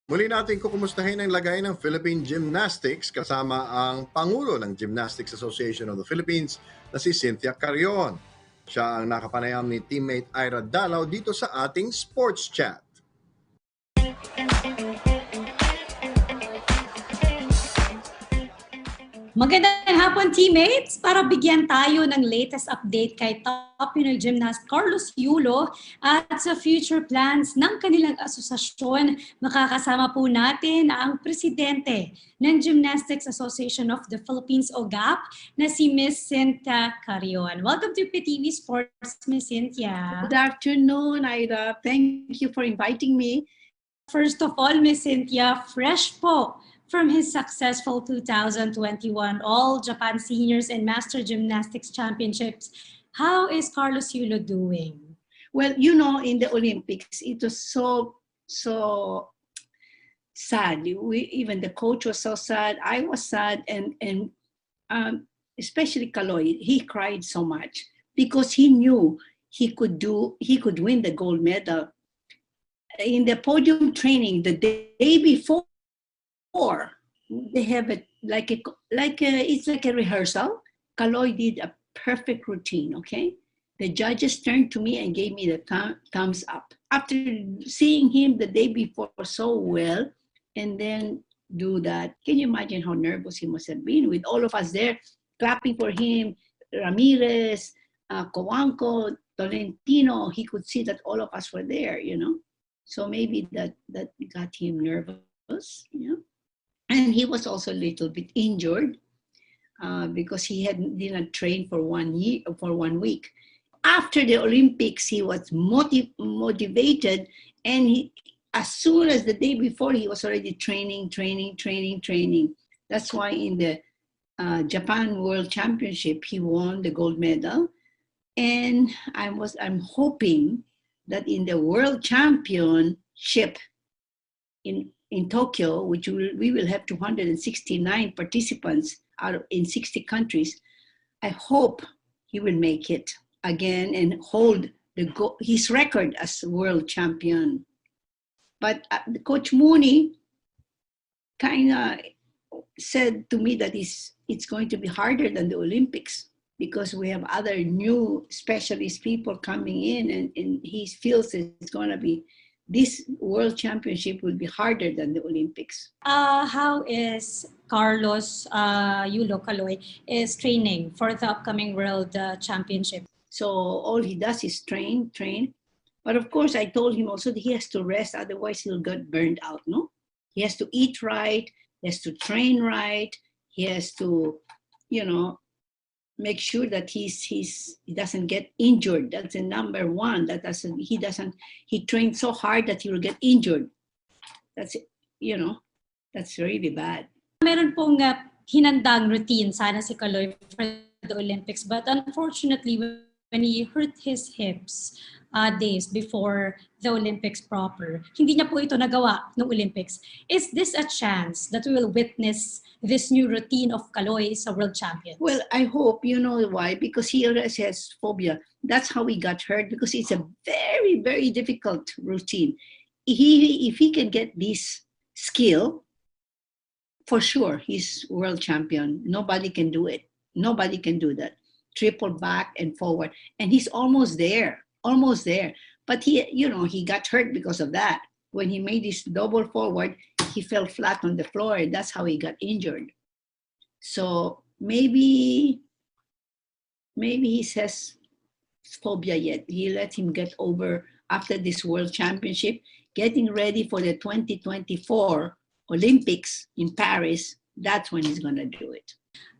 Muli natin kukumustahin ang lagay ng Philippine Gymnastics kasama ang Pangulo ng Gymnastics Association of the Philippines na si Cynthia Carrion. Siya ang nakapanayam ni teammate Ira Dalaw dito sa ating Sports Chat. Magandang hapon, teammates! Para bigyan tayo ng latest update kay top Pinoy gymnast Carlos Yulo at sa future plans ng kanilang asosasyon, makakasama po natin ang presidente ng Gymnastics Association of the Philippines o GAP na si Miss Cynthia Carrion. Welcome to PTV Sports, Miss Cynthia. Good afternoon, Ira. Thank you for inviting me. First of all, Miss Cynthia, fresh po from his successful 2021 All Japan Seniors and Master Gymnastics Championships. How is Carlos Yulo doing? Well, you know, in the Olympics, it was so sad. Even the coach was so sad. I was sad, and especially Kaloy, he cried so much because he knew he could win the gold medal. In the podium training the day before, they have it's like a rehearsal. Kaloy did a perfect routine, okay? The judges turned to me and gave me the thumbs up. After seeing him the day before so well, and then do that, can you imagine how nervous he must have been with all of us there clapping for him? Ramirez, Coanco, Tolentino, he could see that all of us were there, you know? So maybe that got him nervous, you know? And he was also a little bit injured because he didn't train for 1 week. After the Olympics, he was motivated, and as soon as the day before, he was already training. That's why in the Japan World Championship, he won the gold medal. And I'm hoping that in the World Championship in Tokyo, which we will have 269 participants in 60 countries, I hope he will make it again and hold his record as world champion. But Coach Mooney kind of said to me that it's going to be harder than the Olympics because we have other new specialist people coming in, and he feels it's going to be, this World Championship will be harder than the Olympics. How is Carlos Yulo Kaloy is training for the upcoming World Championship? So all he does is train. But of course, I told him also that he has to rest, otherwise he'll get burned out, no? He has to eat right, he has to train right, he has to, you know, make sure that he doesn't get injured. That's the number one. He trained so hard that he will get injured. That's, you know, that's really bad. Meron pong hinandang routine sana si Kaloy for the Olympics, but unfortunately when he hurt his hips days before the Olympics proper, hindi niya po ito nagawa ng Olympics. Is this a chance that we will witness this new routine of Kaloy sa World Champions? Well, I hope. You know why? Because he already has phobia. That's how he got hurt, because it's a very, very difficult routine. If he can get this skill, for sure, he's world champion. Nobody can do it. Nobody can do that. Triple back and forward. And he's almost there. But he got hurt because of that. When he made his double forward, he fell flat on the floor. That's how he got injured. So maybe he has phobia yet. He let him get over after this World Championship, getting ready for the 2024 Olympics in Paris. That's when he's going to do it.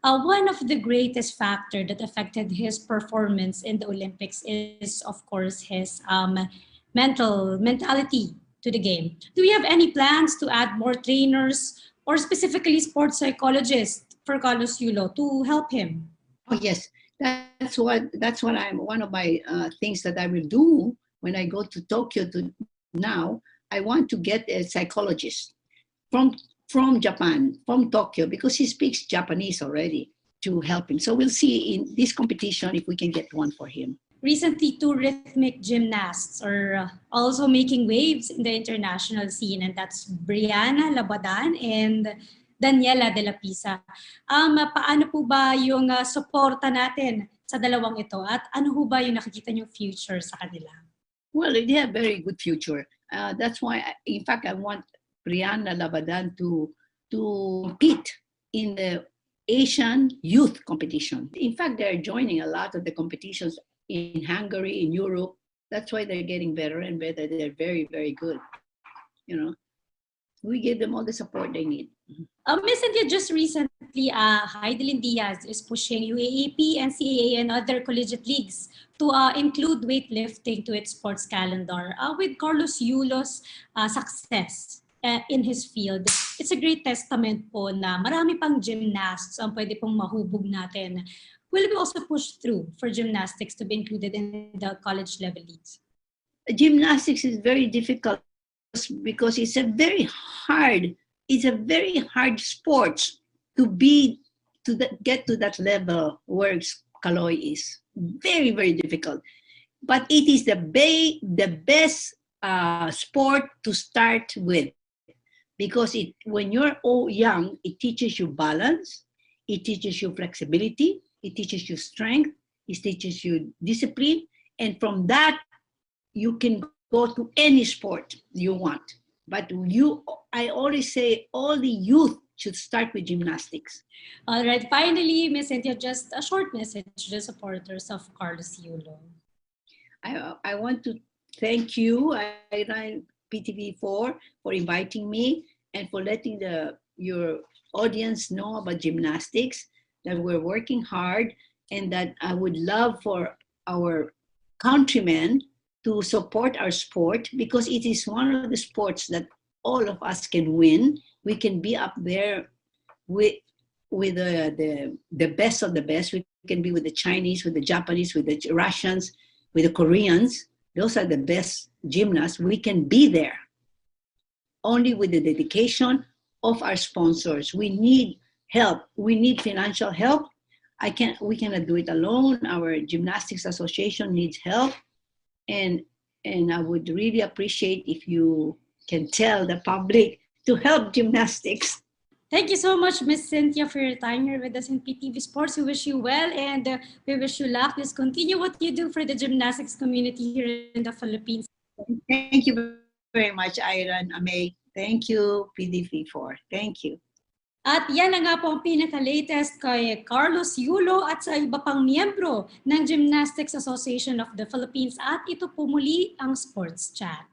One of the greatest factors that affected his performance in the Olympics is, of course, his mentality to the game. Do we have any plans to add more trainers or specifically sports psychologists for Carlos Yulo to help him? Oh yes, that's what I'm. One of my things that I will do when I go to Tokyo now. I want to get a psychologist from Japan, from Tokyo, because he speaks Japanese already, to help him. So we'll see in this competition if we can get one for him. recently two rhythmic gymnasts are also making waves in the international scene, and that's Brianna Labadan and Daniela de la Pisa. Paano po ba yung suporta natin sa dalawang ito at ano po ba yung nakikita niyong future sa kanila? Well, they have very good future. That's why, in fact, I want Brianna Labadan to compete in the Asian youth competition. In fact, they're joining a lot of the competitions in Hungary, in Europe. That's why they're getting better and better. They're very, very good. You know, we give them all the support they need. Ms. Cynthia, just recently, Heidelin Diaz is pushing UAAP, NCAA, and other collegiate leagues to include weightlifting to its sports calendar. With Carlos Yulo's success in his field, it's a great testament po na marami pang gymnasts ang pwede pong mahubog natin. Will we also push through for gymnastics to be included in the college level leagues? Gymnastics is very difficult because it's a very hard sport to get to that level where Kaloy is. Very, very difficult. But it is the best sport to start with, because when you're all young, it teaches you balance, it teaches you flexibility, it teaches you strength, it teaches you discipline, and from that, you can go to any sport you want. But I always say all the youth should start with gymnastics. All right. Finally, Ms. Cynthia, just a short message to the supporters of Carlos Yulo. I want to thank you, PTV4, for inviting me and for letting your audience know about gymnastics, that we're working hard, and that I would love for our countrymen to support our sport, because it is one of the sports that all of us can win. We can be up there with the best of the best. We can be with the Chinese, with the Japanese, with the Russians, with the Koreans. Those are the best gymnasts. We can be there only with the dedication of our sponsors. We need help. We need financial help. We cannot do it alone. Our Gymnastics Association needs help. And I would really appreciate if you can tell the public to help gymnastics. Thank you so much, Ms. Cynthia, for your time here with us in PTV Sports. We wish you well, and we wish you luck. Just continue what you do for the gymnastics community here in the Philippines. Thank you very much, Ira and Amay. Thank you, PTV4. Thank you. At yan na nga po ang pinaka-latest kay Carlos Yulo at sa iba pang miyembro ng Gymnastics Association of the Philippines. At ito po muli ang Sports Chat.